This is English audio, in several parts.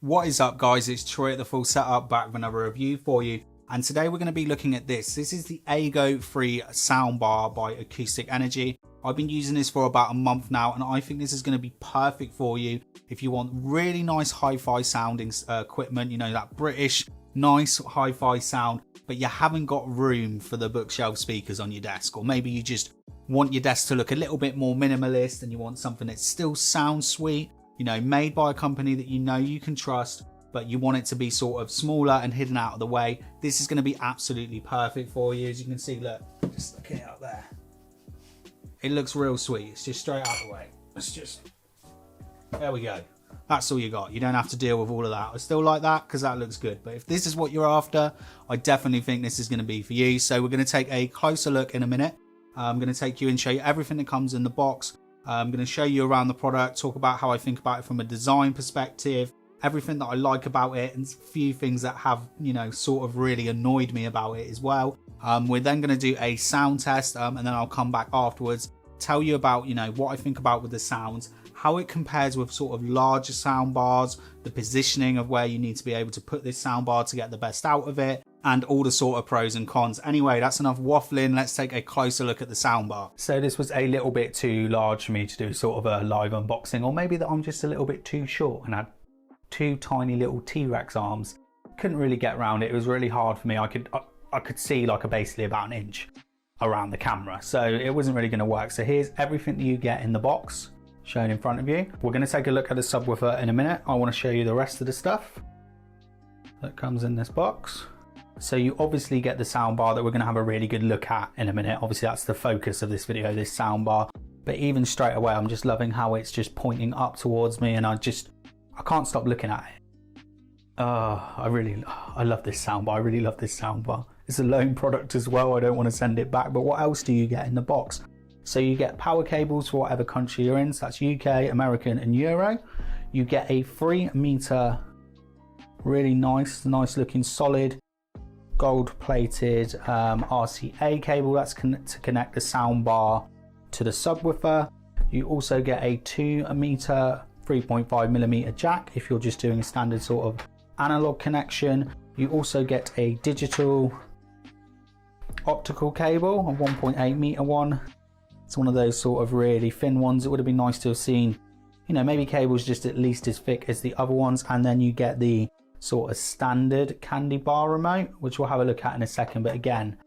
What is up, guys? It's Troy at The Full Setup, back with another review for you. And today we're going to be looking at this. This is the Aego Soundbar by Acoustic Energy. I've been using this for about a month now, and I think this is going to be perfect for you if you want really nice hi-fi sounding equipment, you know, that British nice hi-fi sound, but you haven't got room for the bookshelf speakers on your desk, or maybe you just want your desk to look a little bit more minimalist and you want something that still sounds sweet, you know, made by a company that you know you can trust, but you want it to be sort of smaller and hidden out of the way. This is going to be absolutely perfect for you. As you can see, look, just looking out there. It looks real sweet. It's just straight out of the way. It's just, there we go. That's all you got. You don't have to deal with all of that. I still like that because that looks good. But if this is what you're after, I definitely think this is going to be for you. So we're going to take a closer look in a minute. I'm going to take you and show you everything that comes in the box. I'm going to show you around the product, talk about how I think about it from a design perspective, everything that I like about it, and a few things that have, you know, sort of really annoyed me about it as well. We're then going to do a sound test, and then I'll come back afterwards, tell you about, you know, what I think about with the sounds, how it compares with sort of larger sound bars, the positioning of where you need to be able to put this sound bar to get the best out of it, and all the sort of pros and cons. Anyway, that's enough waffling. Let's take a closer look at the soundbar. So this was a little bit too large for me to do sort of a live unboxing, or maybe that I'm just a little bit too short and had two tiny little T-Rex arms. Couldn't really get around it. It was really hard for me. I could see like basically about an inch around the camera, so it wasn't really going to work. So here's everything that you get in the box shown in front of you. We're going to take a look at the subwoofer in a minute. I want to show you the rest of the stuff that comes in this box. So you obviously get the soundbar that we're going to have a really good look at in a minute. Obviously that's the focus of this video, this soundbar. But even straight away, I'm just loving how it's just pointing up towards me, and I can't stop looking at it. I love this soundbar. I really love this soundbar. It's a loan product as well. I don't want to send it back. But what else do you get in the box? So you get power cables for whatever country you're in. So that's UK, American, and Euro. You get a 3-meter, really nice looking solid gold plated RCA cable. That's to connect the soundbar to the subwoofer. You also get a 2-meter 3.5mm jack if you're just doing a standard sort of analog connection. You also get a digital optical cable, a 1.8-meter one. It's one of those sort of really thin ones. It would have been nice to have seen, you know, maybe cables just at least as thick as the other ones. And then you get the sort of standard candy bar remote, which we'll have a look at in a second. But again,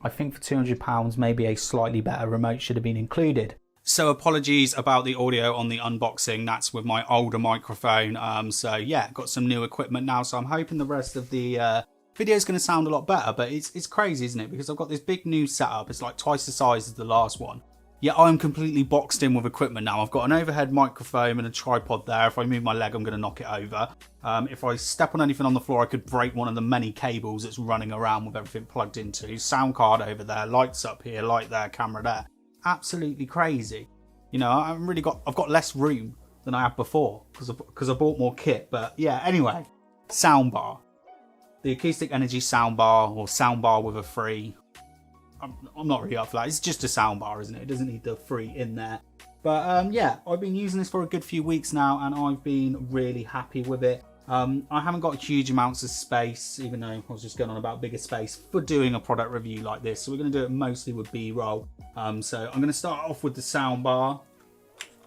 I think for £200 maybe a slightly better remote should have been included. So apologies about the audio on the unboxing. That's with my older microphone. So yeah, got some new equipment now, so I'm hoping the rest of the video is going to sound a lot better. But it's crazy, isn't it? Because I've got this big new setup. It's like twice the size as the last one. Yeah, I'm completely boxed in with equipment now. I've got an overhead microphone and a tripod there. If I move my leg, I'm going to knock it over. If I step on anything on the floor, I could break one of the many cables that's running around with everything plugged into. Sound card over there, lights up here, light there, camera there. Absolutely crazy. You know, I've got less room than I had before because I bought more kit. But yeah, anyway, soundbar. The Acoustic Energy soundbar, or soundbar with a 3. I'm not really up for that. It's just a soundbar, isn't it? It doesn't need the 3 in there. But yeah, I've been using this for a good few weeks now, and I've been really happy with it. I haven't got huge amounts of space, even though I was just going on about bigger space for doing a product review like this. So we're going to do it mostly with B-roll. So I'm going to start off with the soundbar.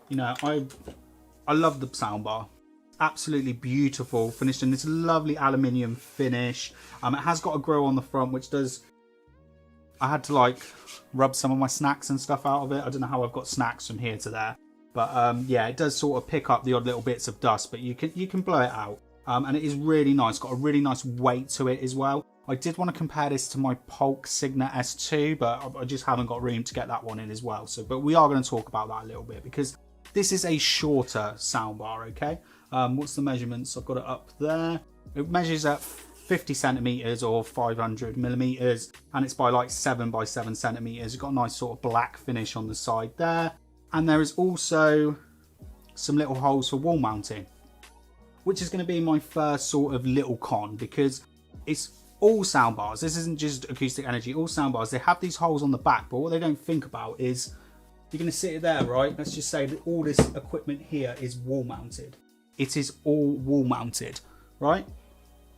You know, I love the soundbar. Absolutely beautiful, finished in this lovely aluminium finish. It has got a grill on the front, which does... I had to like rub some of my snacks and stuff out of it. I don't know how I've got snacks from here to there. But yeah, it does sort of pick up the odd little bits of dust, but you can blow it out. And it is really nice. Got a really nice weight to it as well. I did want to compare this to my Polk Signa S2, but I just haven't got room to get that one in as well. So, but we are going to talk about that a little bit because this is a shorter soundbar, okay? What's the measurements? I've got it up there. It measures at 50 centimeters or 500 millimeters, and it's by like 7 by 7 centimeters. It's got a nice sort of black finish on the side there. And there is also some little holes for wall mounting, which is going to be my first sort of little con, because it's all soundbars. This isn't just Acoustic Energy. All soundbars, they have these holes on the back, but what they don't think about is you're going to sit it there, right? Let's just say that all this equipment here is wall mounted. it is all wall mounted, right?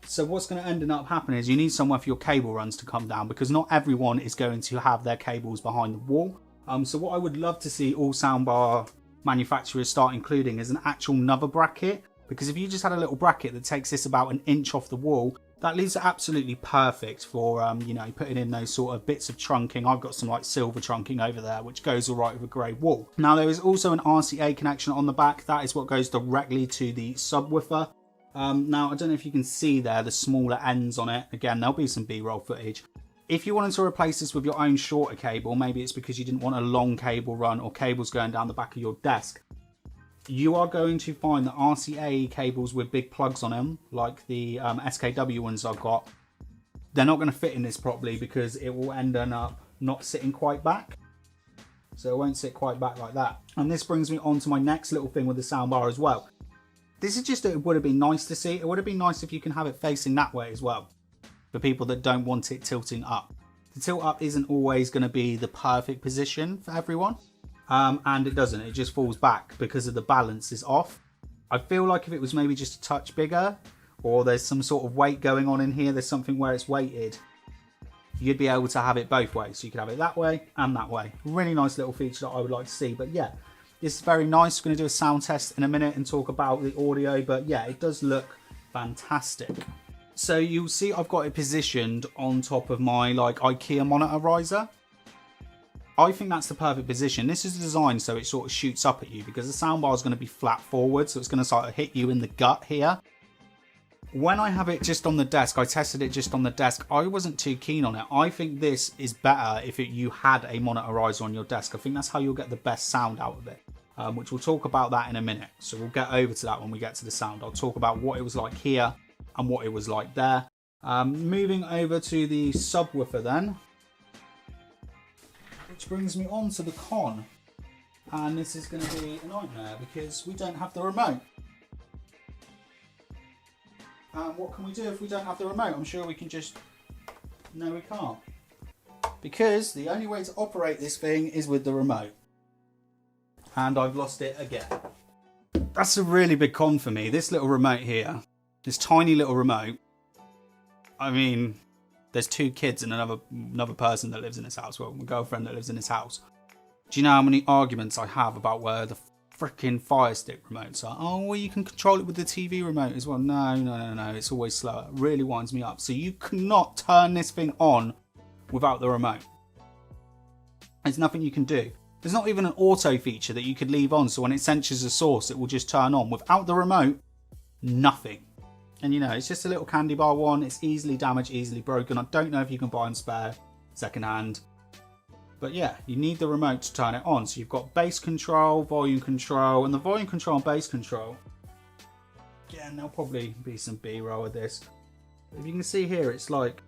So what's going to end up happening is you need somewhere for your cable runs to come down, because not everyone is going to have their cables behind the wall. So what I would love to see all soundbar manufacturers start including is an actual another bracket, because if you just had a little bracket that takes this about an inch off the wall, that leaves it absolutely perfect for you know, putting in those sort of bits of trunking. I've got some like silver trunking over there which goes all right with a grey wall. Now there is also an RCA connection on the back. That is what goes directly to the subwoofer. Now I don't know if you can see there the smaller ends on it. Again, there'll be some B-roll footage. If you wanted to replace this with your own shorter cable, maybe it's because you didn't want a long cable run or cables going down the back of your desk, you are going to find the RCA cables with big plugs on them, like the SKW ones I've got. They're not going to fit in this properly because it will end up not sitting quite back. So it won't sit quite back like that. And this brings me on to my next little thing with the soundbar as well. This is just, it would have been nice to see. It would have been nice if you can have it facing that way as well, for people that don't want it tilting up. The tilt up isn't always going to be the perfect position for everyone. And it doesn't, it just falls back because of the balance is off. I feel like if it was maybe just a touch bigger, or there's some sort of weight going on in here, there's something where it's weighted, you'd be able to have it both ways. So you could have it that way and that way. Really nice little feature that I would like to see. But yeah, this is very nice. We're going to do a sound test in a minute and talk about the audio. But yeah, it does look fantastic. So you'll see I've got it positioned on top of my like IKEA monitor riser. I think that's the perfect position. This is designed so it sort of shoots up at you, because the soundbar is going to be flat forward, so it's going to sort of hit you in the gut here. When I have it just on the desk, I tested it just on the desk, I wasn't too keen on it. I think this is better if you had a monitor riser on your desk. I think that's how you'll get the best sound out of it, which we'll talk about that in a minute. So we'll get over to that when we get to the sound. I'll talk about what it was like here and what it was like there. Moving over to the subwoofer then. Which brings me on to the con, and this is going to be a nightmare because we don't have the remote. What can we do if we don't have the remote? I'm sure we can just... No, we can't. Because the only way to operate this thing is with the remote. And I've lost it again. That's a really big con for me. This little remote here, this tiny little remote, I mean... There's 2 kids and another person that lives in this house. Well, my girlfriend that lives in this house. Do you know how many arguments I have about where the freaking Fire Stick remotes are? Oh, well, you can control it with the TV remote as well. No. It's always slower. It really winds me up. So you cannot turn this thing on without the remote. There's nothing you can do. There's not even an auto feature that you could leave on, so when it senses a source, it will just turn on. Without the remote, nothing. And you know, it's just a little candy bar one. It's easily damaged, easily broken. I don't know if you can buy them spare, second hand. But yeah, you need the remote to turn it on. So you've got bass control, volume control, and the volume control and bass control. Again, there'll probably be some B-roll with this. If you can see here, it's like,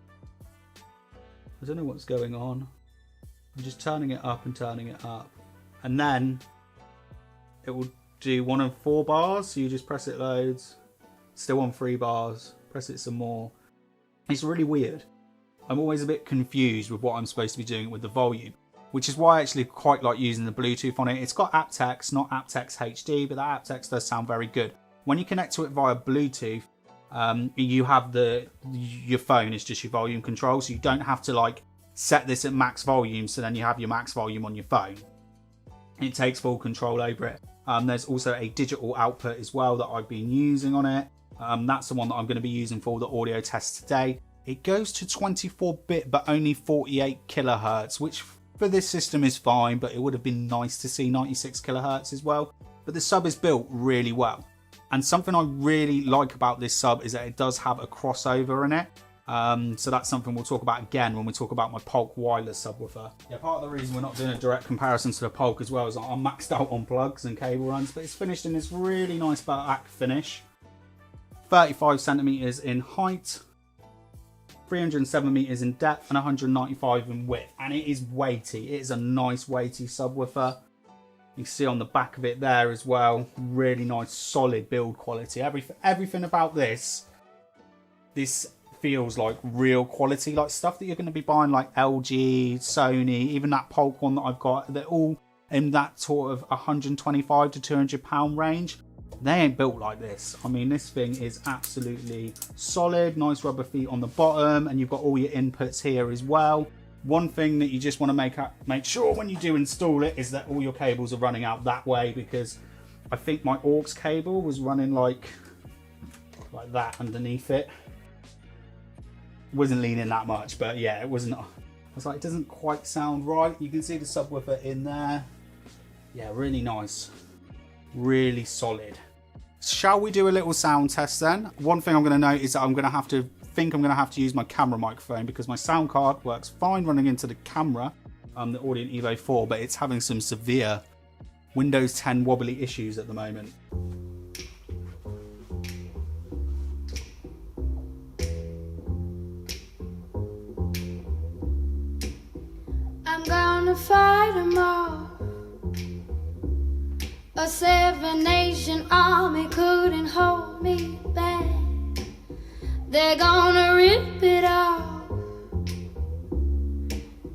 I don't know what's going on. I'm just turning it up and turning it up. And then it will do 1 of 4 bars. So you just press it loads. Still on 3 bars, press it some more. It's really weird. I'm always a bit confused with what I'm supposed to be doing with the volume, which is why I actually quite like using the Bluetooth on it. It's got aptX, not aptX HD, but that aptX does sound very good. When you connect to it via Bluetooth, you have your phone is just your volume control, so you don't have to like set this at max volume, so then you have your max volume on your phone. It takes full control over it. There's also a digital output as well that I've been using on it. That's the one that I'm going to be using for the audio test today. It goes to 24-bit but only 48 kilohertz, which for this system is fine, but it would have been nice to see 96 kilohertz as well. But the sub is built really well. And something I really like about this sub is that it does have a crossover in it. So that's something we'll talk about again when we talk about my Polk wireless subwoofer. Yeah, part of the reason we're not doing a direct comparison to the Polk as well is that I'm maxed out on plugs and cable runs, but it's finished in this really nice back finish. 35 centimeters in height, 307 meters in depth, and 195 in width. And it is weighty. It is a nice weighty subwoofer. You can see on the back of it there as well. Really nice, solid build quality. Everything about this feels like real quality, like stuff that you're going to be buying like LG, Sony, even that Polk one that I've got. They're all in that sort of 125 to 200 pound range. They ain't built like this. I mean, this thing is absolutely solid, nice rubber feet on the bottom, and you've got all your inputs here as well. One thing that you just want to make sure when you do install it is that all your cables are running out that way, because I think my aux cable was running like that underneath it. Wasn't leaning that much, but yeah, it wasn't. I was like, it doesn't quite sound right. You can see the subwoofer in there. Yeah, really nice, really solid. Shall we do a little sound test then? One thing I'm going to note is that I'm going to have to use my camera microphone, because my sound card works fine running into the camera, the Audio Evo 4, but it's having some severe Windows 10 wobbly issues at the moment. I'm gonna fight them all. A 7-nation army couldn't hold me back. They're gonna rip it off,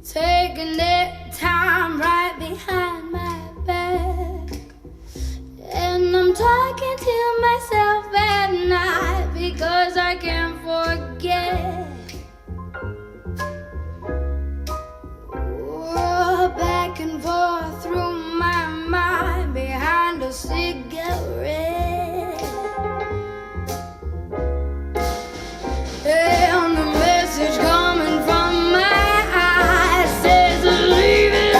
taking their time right behind my back. And I'm talking to myself at night because I can't forget. Back and forth through my mind behind a cigarette. And the message coming from my eyes says leave it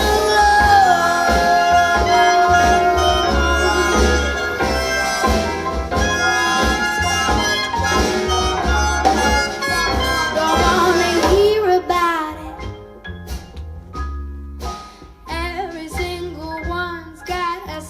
Don't wanna hear about it. Every single one's got a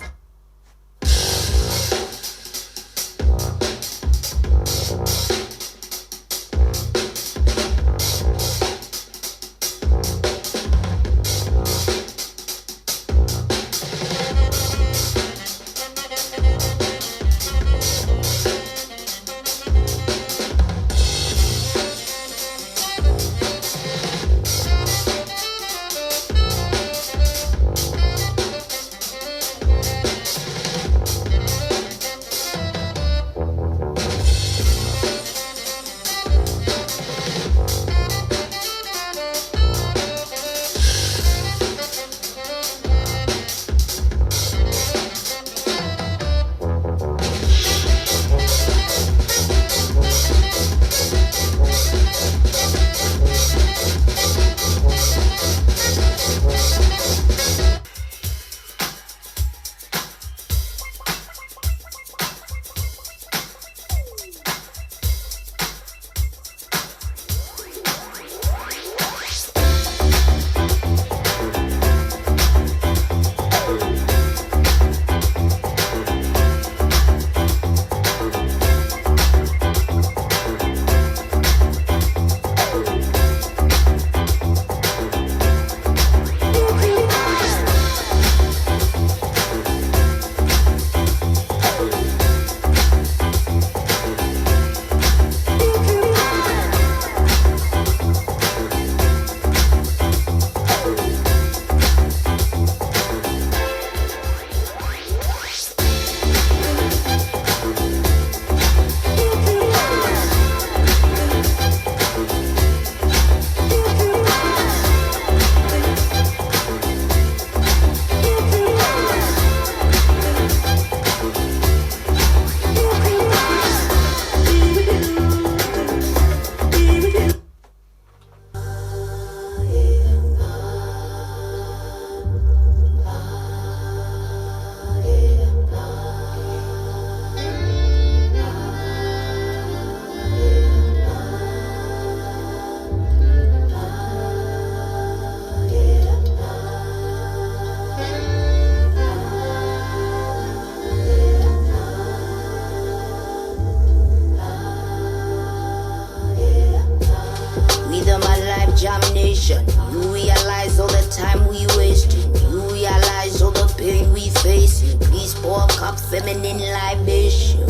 examination. You realize all the time we wasting. You realize all the pain we facing. Please pour a cup feminine libation.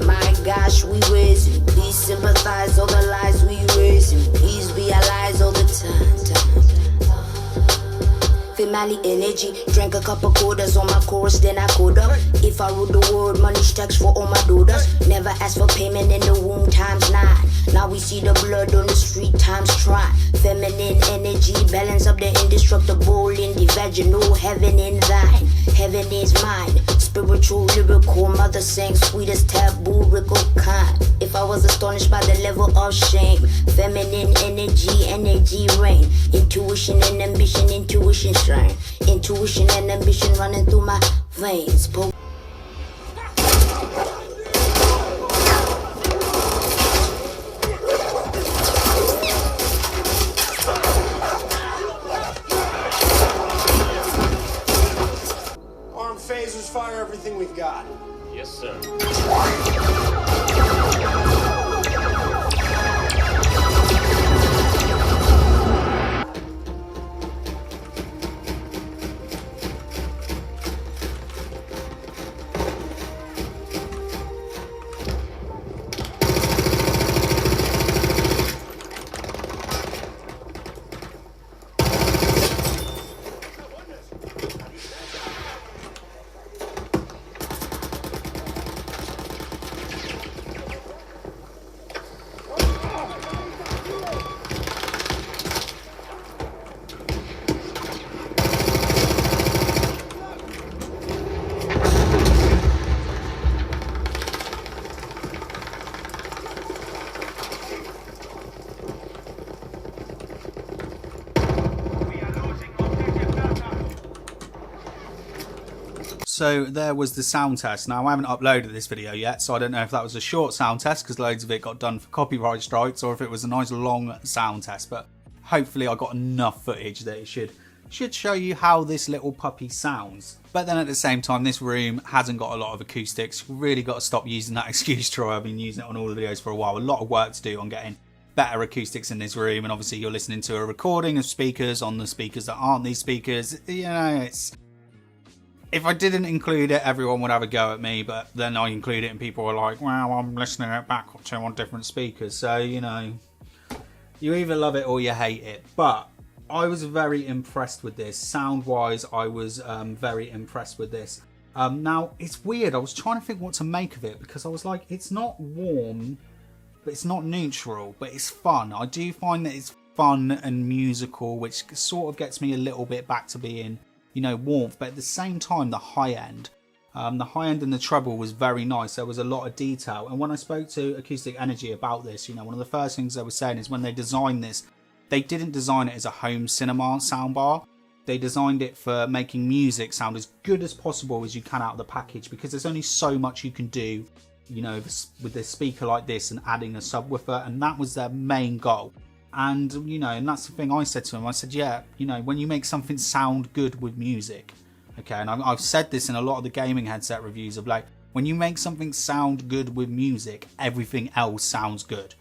My gosh, we raising. Please sympathize all the lies we raising. Please realize all the time. Feel my Mali energy. Drank a couple quarters on my chorus, then I code up. If I rule the world, money stacks for all my daughters. Never asked for payment in the womb ×9. Now we see the blood on the street ×try. Feminine energy, balance up the indestructible in the vaginal. Heaven in thine, heaven is mine. Spiritual, lyrical, mother sang sweetest taboo, rickle kind. If I was astonished by the level of shame, feminine energy, energy reign. Intuition and ambition, intuition strain. Intuition and ambition running through my veins. Phasers, fire everything we've got. Yes, sir. So there was the sound test. Now I haven't uploaded this video yet, so I don't know if that was a short sound test because loads of it got done for copyright strikes, or if it was a nice long sound test. But hopefully I got enough footage that it should show you how this little puppy sounds. But then at the same time, this room hasn't got a lot of acoustics. Really got to stop using that excuse, Troy. I've been using it on all the videos for a while. A lot of work to do on getting better acoustics in this room, and obviously you're listening to a recording of speakers on the speakers that aren't these speakers. You know, it's... If I didn't include it, everyone would have a go at me, but then I include it and people are like, well, I'm listening it back to on different speakers. So, you know, you either love it or you hate it. But I was very impressed with this. Sound-wise, I was very impressed with this. Now, it's weird. I was trying to think what to make of it because I was like, it's not warm, but it's not neutral, but it's fun. I do find that it's fun and musical, which sort of gets me a little bit back to being, you know, warmth. But at the same time, the high end and the treble was very nice. There was a lot of detail. And when I spoke to Acoustic Energy about this, you know, one of the first things they were saying is when they designed this, they didn't design it as a home cinema soundbar. They designed it for making music sound as good as possible as you can out of the package, because there's only so much you can do, you know, with a speaker like this and adding a subwoofer, and that was their main goal. And, you know, and that's the thing I said to him. I said, yeah, you know, when you make something sound good with music, okay, and I've said this in a lot of the gaming headset reviews of like, when you make something sound good with music, everything else sounds good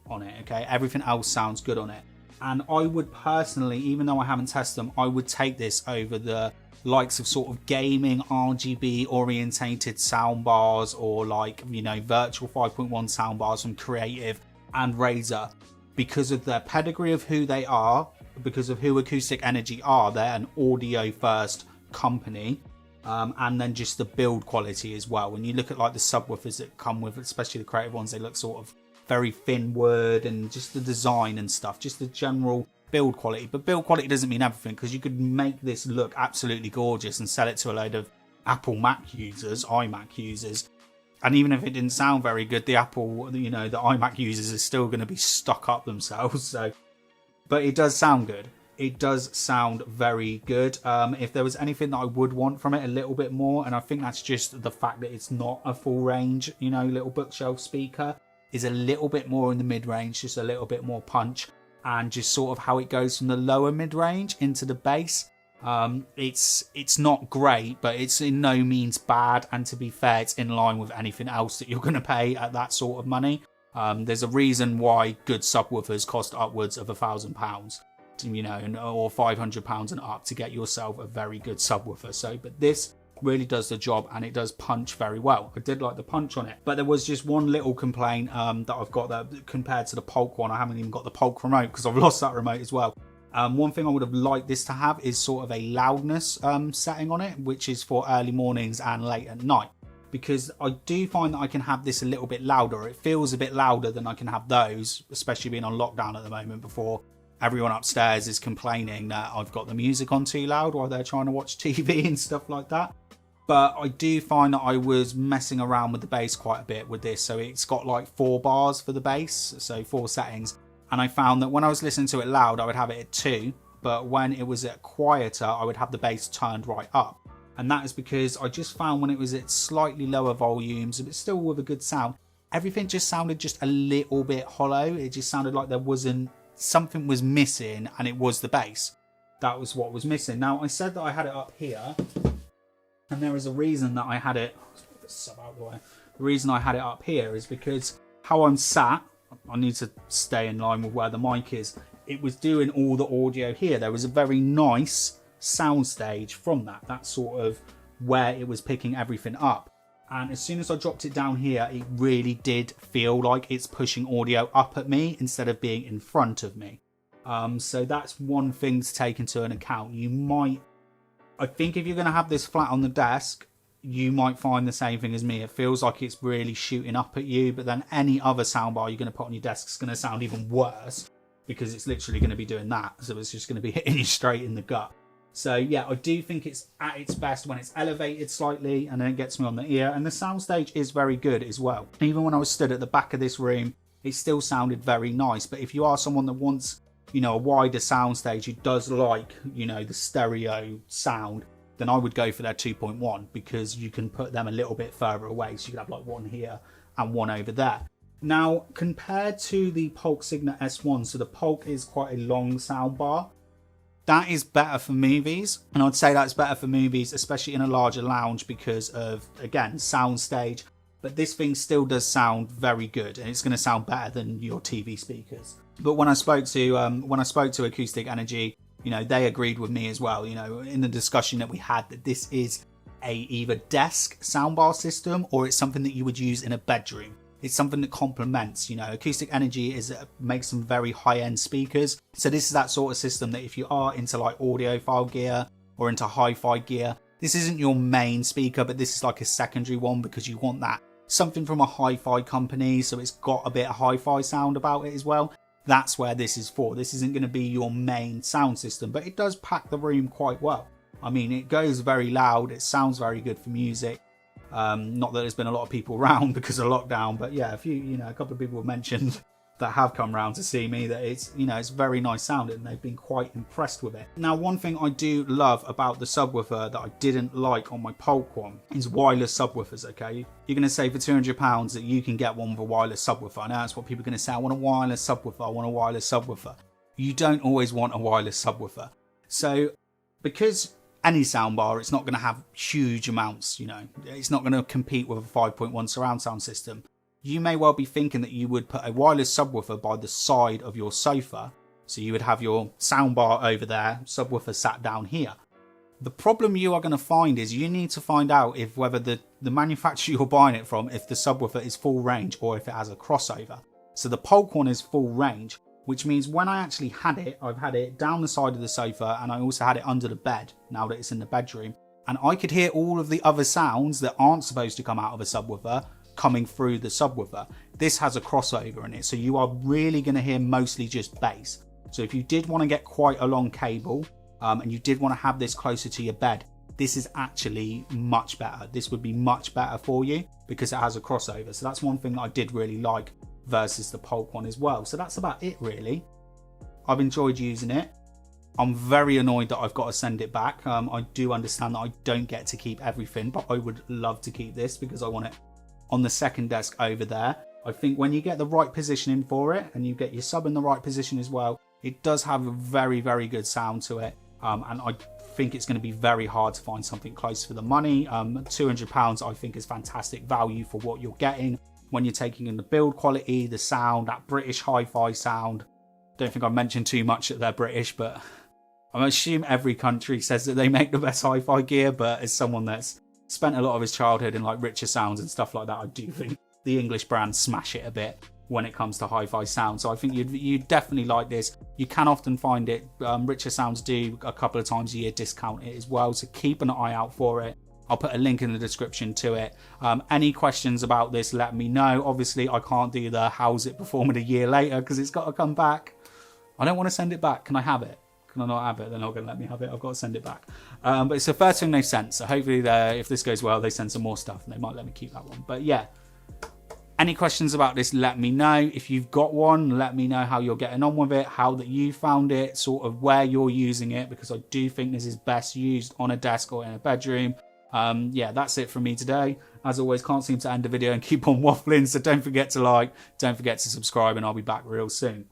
on it, okay? Everything else sounds good on it. And I would personally, even though I haven't tested them, I would take this over the likes of sort of gaming RGB orientated soundbars, or like, you know, virtual 5.1 soundbars from Creative and Razer, because of their pedigree of who they are, because of who Acoustic Energy are. They're an audio first company, and then just the build quality as well. When you look at like the subwoofers that come with, especially the Creative ones, they look sort of very thin wood, and just the design and stuff, just the general build quality. But build quality doesn't mean everything, because you could make this look absolutely gorgeous and sell it to a load of Apple Mac users, iMac users, and even if it didn't sound very good, the Apple, you know, the iMac users are still going to be stuck up themselves. So, but it does sound good. It does sound very good. If there was anything that I would want from it a little bit more, and I think that's just the fact that it's not a full range, you know, little bookshelf speaker, is a little bit more in the mid-range, just a little bit more punch, and just sort of how it goes from the lower mid-range into the bass. It's not great, but it's in no means bad, and to be fair, it's in line with anything else that you're going to pay at that sort of money. There's a reason why good subwoofers cost upwards of £1,000, you know, or £500 and up to get yourself a very good subwoofer. So, but this really does the job, and it does punch very well. I did like the punch on it, but there was just one little complaint that I've got that compared to the Polk one. I haven't even got the Polk remote because I've lost that remote as well. One thing I would have liked this to have is sort of a loudness setting on it, which is for early mornings and late at night, because I do find that I can have this a little bit louder. It feels a bit louder than I can have those, especially being on lockdown at the moment, before everyone upstairs is complaining that I've got the music on too loud while they're trying to watch TV and stuff like that. But I do find that I was messing around with the bass quite a bit with this. So it's got like 4 bars for the bass, so 4 settings. And I found that when I was listening to it loud, I would have it at 2. But when it was at quieter, I would have the bass turned right up. And that is because I just found when it was at slightly lower volumes, but still with a good sound, everything just sounded just a little bit hollow. It just sounded like there wasn't, something was missing, and it was the bass. That was what was missing. Now, I said that I had it up here, and there is a reason that I had it. The reason I had it up here is because how I'm sat, I need to stay in line with where the mic is. It was doing all the audio here. There was a very nice soundstage from that. That's sort of where it was picking everything up. And as soon as I dropped it down here, it really did feel like it's pushing audio up at me instead of being in front of me. So that's one thing to take into an account. I think if you're going to have this flat on the desk, you might find the same thing as me. It feels like it's really shooting up at you, but then any other soundbar you're going to put on your desk is going to sound even worse, because it's literally going to be doing that. So it's just going to be hitting you straight in the gut. So yeah, I do think it's at its best when it's elevated slightly and then it gets me on the ear. And the soundstage is very good as well. Even when I was stood at the back of this room, it still sounded very nice. But if you are someone that wants, you know, a wider soundstage, who does like, you know, the stereo sound, then I would go for their 2.1, because you can put them a little bit further away. So you could have like one here and one over there. Now, compared to the Polk Signet S1, so the Polk is quite a long soundbar. That is better for movies, and I'd say that's better for movies, especially in a larger lounge, because of, again, soundstage. But this thing still does sound very good, and it's going to sound better than your TV speakers. But when I spoke to Acoustic Energy, you know, they agreed with me as well. You know, in the discussion that we had, that this is a either desk soundbar system or it's something that you would use in a bedroom. It's something that complements, you know, Acoustic Energy makes some very high-end speakers. So this is that sort of system that if you are into like audiophile gear or into hi-fi gear, this isn't your main speaker, but this is like a secondary one, because you want that something from a hi-fi company, so it's got a bit of hi-fi sound about it as well. That's where this is for. This isn't going to be your main sound system, but it does pack the room quite well. I mean, it goes very loud. It sounds very good for music. Not that there's been a lot of people around because of lockdown, but yeah, a couple of people have mentioned that have come round to see me that it's, you know, it's very nice sounding, and they've been quite impressed with it. Now, one thing I do love about the subwoofer that I didn't like on my Polk one is wireless subwoofers. Okay, you're going to say for £200 that you can get one with a wireless subwoofer. I know that's what people are going to say. I want a wireless subwoofer. I want a wireless subwoofer. You don't always want a wireless subwoofer. So because any soundbar, it's not going to have huge amounts, you know, it's not going to compete with a 5.1 surround sound system. You may well be thinking that you would put a wireless subwoofer by the side of your sofa. So you would have your soundbar over there, subwoofer sat down here. The problem you are going to find is you need to find out if whether the manufacturer you're buying it from, if the subwoofer is full range or if it has a crossover. So the Polk one is full range, which means when I actually had it, I've had it down the side of the sofa, and I also had it under the bed now that it's in the bedroom. And I could hear all of the other sounds that aren't supposed to come out of a subwoofer coming through the subwoofer. This has a crossover in it, so you are really going to hear mostly just bass. So if you did want to get quite a long cable, and you did want to have this closer to your bed, this is actually much better. This would be much better for you because it has a crossover. So that's one thing that I did really like versus the Polk one as well. So that's about it really. I've enjoyed using it. I'm very annoyed that I've got to send it back. I do understand that I don't get to keep everything, but I would love to keep this because I want it on the second desk over there. I think when you get the right positioning for it and you get your sub in the right position as well, it does have a very, very good sound to it. And I think it's going to be very hard to find something close for the money. £200 I think is fantastic value for what you're getting when you're taking in the build quality, the sound, that British hi-fi sound. Don't think I mentioned too much that they're British, but I assume every country says that they make the best hi-fi gear, but as someone that's spent a lot of his childhood in like richer sounds and stuff like that, I do think the English brands smash it a bit. when it comes to hi-fi sound. So I think you'd definitely like this. You can often find it. Richer Sounds do a couple of times a year discount it as well, so keep an eye out for it. I'll put a link in the description to it. Any questions about this, let me know. Obviously, I can't do the how's it performing a year later because it's got to come back. I don't want to send it back. Can I have it? Can I not have it? They're not going to let me have it. I've got to send it back. But it's the first thing they sent. So hopefully, if this goes well, they send some more stuff and they might let me keep that one. But yeah, any questions about this, let me know. If you've got one, let me know how you're getting on with it, how that you found it, sort of where you're using it, because I do think this is best used on a desk or in a bedroom. Yeah, that's it from me today. As always, can't seem to end the video and keep on waffling. So don't forget to like, don't forget to subscribe, and I'll be back real soon.